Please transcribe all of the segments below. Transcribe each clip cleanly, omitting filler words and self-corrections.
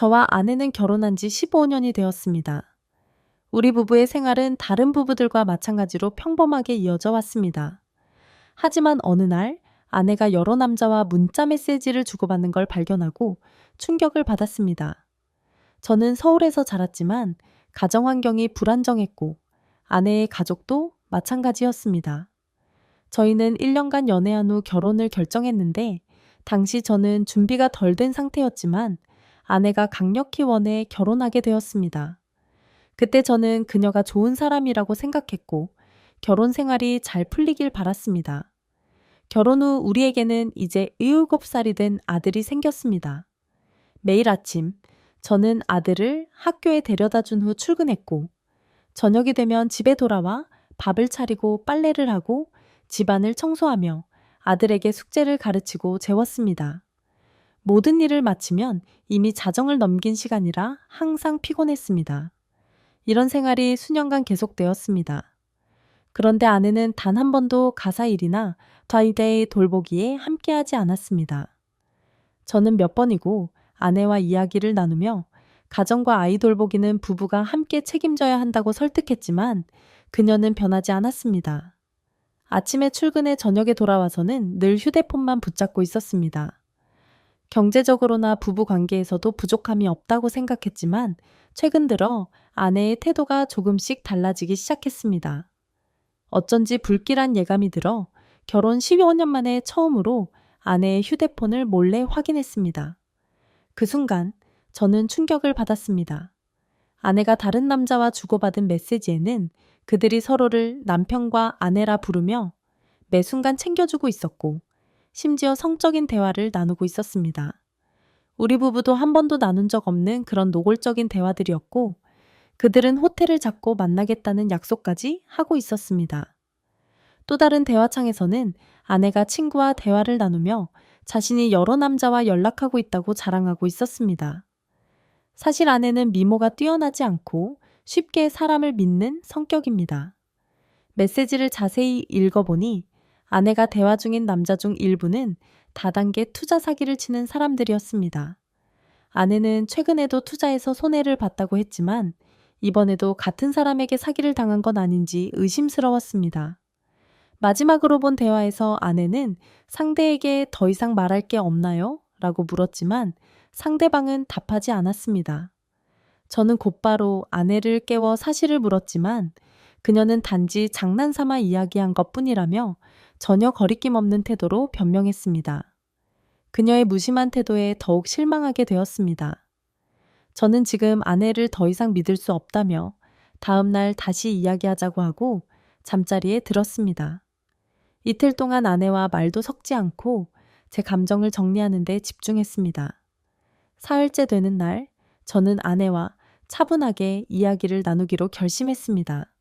저와 아내는 결혼한 지 15년이 되었습니다. 우리 부부의 생활은 다른 부부들과 마찬가지로 평범하게 이어져 왔습니다. 하지만 어느 날 아내가 여러 남자와 문자 메시지를 주고받는 걸 발견하고 충격을 받았습니다. 저는 서울에서 자랐지만 가정 환경이 불안정했고 아내의 가족도 마찬가지였습니다. 저희는 1년간 연애한 후 결혼을 결정했는데 당시 저는 준비가 덜 된 상태였지만 아내가 강력히 원해 결혼하게 되었습니다. 그때 저는 그녀가 좋은 사람이라고 생각했고 결혼 생활이 잘 풀리길 바랐습니다. 결혼 후 우리에게는 이제 7살이 된 아들이 생겼습니다. 매일 아침 저는 아들을 학교에 데려다 준 후 출근했고 저녁이 되면 집에 돌아와 밥을 차리고 빨래를 하고 집안을 청소하며 아들에게 숙제를 가르치고 재웠습니다. 모든 일을 마치면 이미 자정을 넘긴 시간이라 항상 피곤했습니다. 이런 생활이 수년간 계속되었습니다. 그런데 아내는 단 한 번도 가사 일이나 다이데이 돌보기에 함께하지 않았습니다. 저는 몇 번이고 아내와 이야기를 나누며 가정과 아이 돌보기는 부부가 함께 책임져야 한다고 설득했지만 그녀는 변하지 않았습니다. 아침에 출근해 저녁에 돌아와서는 늘 휴대폰만 붙잡고 있었습니다. 경제적으로나 부부 관계에서도 부족함이 없다고 생각했지만 최근 들어 아내의 태도가 조금씩 달라지기 시작했습니다. 어쩐지 불길한 예감이 들어 결혼 15년 만에 처음으로 아내의 휴대폰을 몰래 확인했습니다. 그 순간 저는 충격을 받았습니다. 아내가 다른 남자와 주고받은 메시지에는 그들이 서로를 남편과 아내라 부르며 매 순간 챙겨주고 있었고 심지어 성적인 대화를 나누고 있었습니다. 우리 부부도 한 번도 나눈 적 없는 그런 노골적인 대화들이었고 그들은 호텔을 잡고 만나겠다는 약속까지 하고 있었습니다. 또 다른 대화창에서는 아내가 친구와 대화를 나누며 자신이 여러 남자와 연락하고 있다고 자랑하고 있었습니다. 사실 아내는 미모가 뛰어나지 않고 쉽게 사람을 믿는 성격입니다. 메시지를 자세히 읽어보니 아내가 대화 중인 남자 중 일부는 다단계 투자 사기를 치는 사람들이었습니다. 아내는 최근에도 투자에서 손해를 봤다고 했지만 이번에도 같은 사람에게 사기를 당한 건 아닌지 의심스러웠습니다. 마지막으로 본 대화에서 아내는 상대에게 더 이상 말할 게 없나요? 라고 물었지만 상대방은 답하지 않았습니다. 저는 곧바로 아내를 깨워 사실을 물었지만 그녀는 단지 장난삼아 이야기한 것뿐이라며 전혀 거리낌 없는 태도로 변명했습니다. 그녀의 무심한 태도에 더욱 실망하게 되었습니다. 저는 지금 아내를 더 이상 믿을 수 없다며 다음 날 다시 이야기하자고 하고 잠자리에 들었습니다. 이틀 동안 아내와 말도 섞지 않고 제 감정을 정리하는 데 집중했습니다. 사흘째 되는 날 저는 아내와 차분하게 이야기를 나누기로 결심했습니다.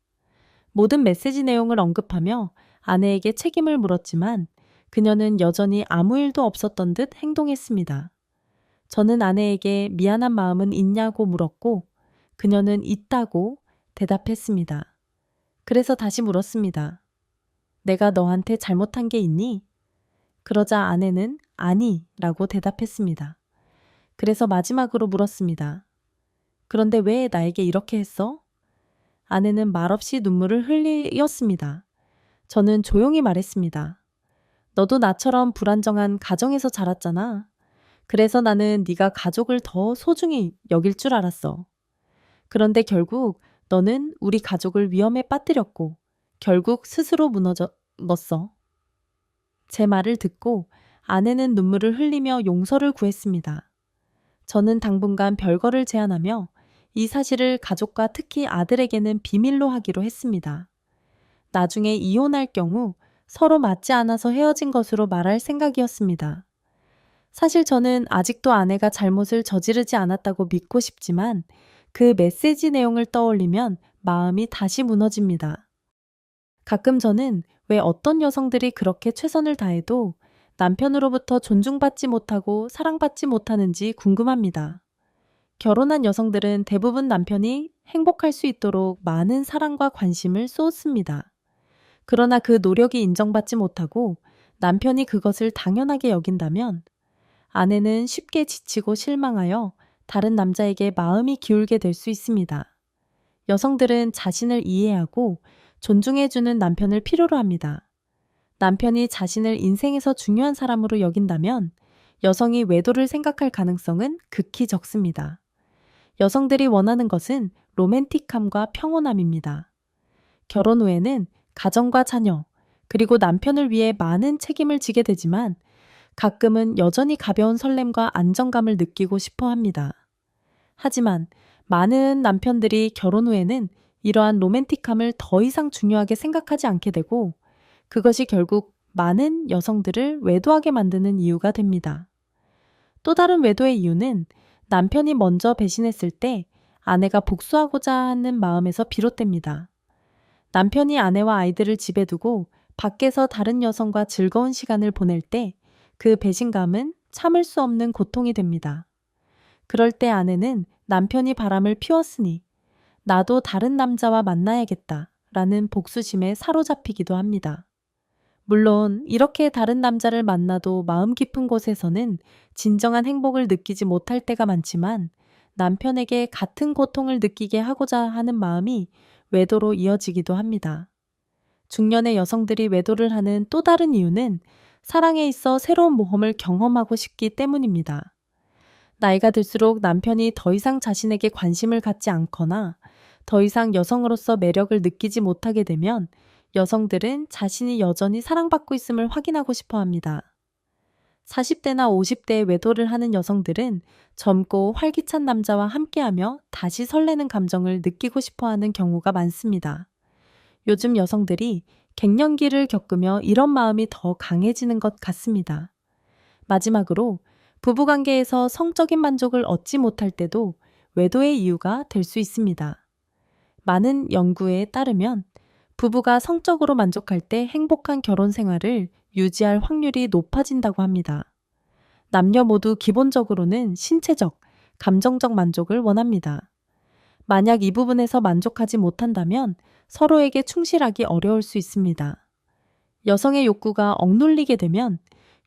모든 메시지 내용을 언급하며 아내에게 책임을 물었지만 그녀는 여전히 아무 일도 없었던 듯 행동했습니다. 저는 아내에게 미안한 마음은 있냐고 물었고 그녀는 있다고 대답했습니다. 그래서 다시 물었습니다. 내가 너한테 잘못한 게 있니? 그러자 아내는 아니 라고 대답했습니다. 그래서 마지막으로 물었습니다. 그런데 왜 나에게 이렇게 했어? 아내는 말없이 눈물을 흘렸습니다. 저는 조용히 말했습니다. 너도 나처럼 불안정한 가정에서 자랐잖아. 그래서 나는 네가 가족을 더 소중히 여길 줄 알았어. 그런데 결국 너는 우리 가족을 위험에 빠뜨렸고 결국 스스로 무너졌어. 제 말을 듣고 아내는 눈물을 흘리며 용서를 구했습니다. 저는 당분간 별거를 제안하며 이 사실을 가족과 특히 아들에게는 비밀로 하기로 했습니다. 나중에 이혼할 경우 서로 맞지 않아서 헤어진 것으로 말할 생각이었습니다. 사실 저는 아직도 아내가 잘못을 저지르지 않았다고 믿고 싶지만 그 메시지 내용을 떠올리면 마음이 다시 무너집니다. 가끔 저는 왜 어떤 여성들이 그렇게 최선을 다해도 남편으로부터 존중받지 못하고 사랑받지 못하는지 궁금합니다. 결혼한 여성들은 대부분 남편이 행복할 수 있도록 많은 사랑과 관심을 쏟습니다. 그러나 그 노력이 인정받지 못하고 남편이 그것을 당연하게 여긴다면 아내는 쉽게 지치고 실망하여 다른 남자에게 마음이 기울게 될 수 있습니다. 여성들은 자신을 이해하고 존중해주는 남편을 필요로 합니다. 남편이 자신을 인생에서 중요한 사람으로 여긴다면 여성이 외도를 생각할 가능성은 극히 적습니다. 여성들이 원하는 것은 로맨틱함과 평온함입니다. 결혼 후에는 가정과 자녀, 그리고 남편을 위해 많은 책임을 지게 되지만 가끔은 여전히 가벼운 설렘과 안정감을 느끼고 싶어 합니다. 하지만 많은 남편들이 결혼 후에는 이러한 로맨틱함을 더 이상 중요하게 생각하지 않게 되고 그것이 결국 많은 여성들을 외도하게 만드는 이유가 됩니다. 또 다른 외도의 이유는 남편이 먼저 배신했을 때 아내가 복수하고자 하는 마음에서 비롯됩니다. 남편이 아내와 아이들을 집에 두고 밖에서 다른 여성과 즐거운 시간을 보낼 때 그 배신감은 참을 수 없는 고통이 됩니다. 그럴 때 아내는 남편이 바람을 피웠으니 나도 다른 남자와 만나야겠다 라는 복수심에 사로잡히기도 합니다. 물론 이렇게 다른 남자를 만나도 마음 깊은 곳에서는 진정한 행복을 느끼지 못할 때가 많지만 남편에게 같은 고통을 느끼게 하고자 하는 마음이 외도로 이어지기도 합니다. 중년의 여성들이 외도를 하는 또 다른 이유는 사랑에 있어 새로운 모험을 경험하고 싶기 때문입니다. 나이가 들수록 남편이 더 이상 자신에게 관심을 갖지 않거나 더 이상 여성으로서 매력을 느끼지 못하게 되면 여성들은 자신이 여전히 사랑받고 있음을 확인하고 싶어 합니다. 40대나 50대에 외도를 하는 여성들은 젊고 활기찬 남자와 함께하며 다시 설레는 감정을 느끼고 싶어 하는 경우가 많습니다. 요즘 여성들이 갱년기를 겪으며 이런 마음이 더 강해지는 것 같습니다. 마지막으로 부부관계에서 성적인 만족을 얻지 못할 때도 외도의 이유가 될 수 있습니다. 많은 연구에 따르면 부부가 성적으로 만족할 때 행복한 결혼 생활을 유지할 확률이 높아진다고 합니다. 남녀 모두 기본적으로는 신체적, 감정적 만족을 원합니다. 만약 이 부분에서 만족하지 못한다면 서로에게 충실하기 어려울 수 있습니다. 여성의 욕구가 억눌리게 되면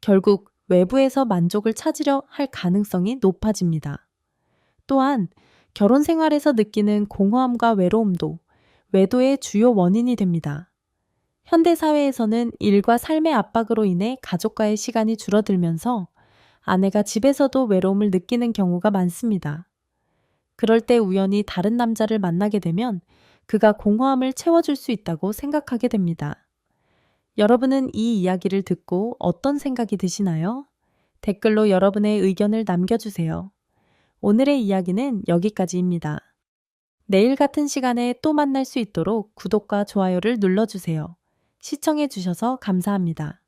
결국 외부에서 만족을 찾으려 할 가능성이 높아집니다. 또한 결혼 생활에서 느끼는 공허함과 외로움도 외도의 주요 원인이 됩니다. 현대 사회에서는 일과 삶의 압박으로 인해 가족과의 시간이 줄어들면서 아내가 집에서도 외로움을 느끼는 경우가 많습니다. 그럴 때 우연히 다른 남자를 만나게 되면 그가 공허함을 채워줄 수 있다고 생각하게 됩니다. 여러분은 이 이야기를 듣고 어떤 생각이 드시나요? 댓글로 여러분의 의견을 남겨주세요. 오늘의 이야기는 여기까지입니다. 내일 같은 시간에 또 만날 수 있도록 구독과 좋아요를 눌러주세요. 시청해주셔서 감사합니다.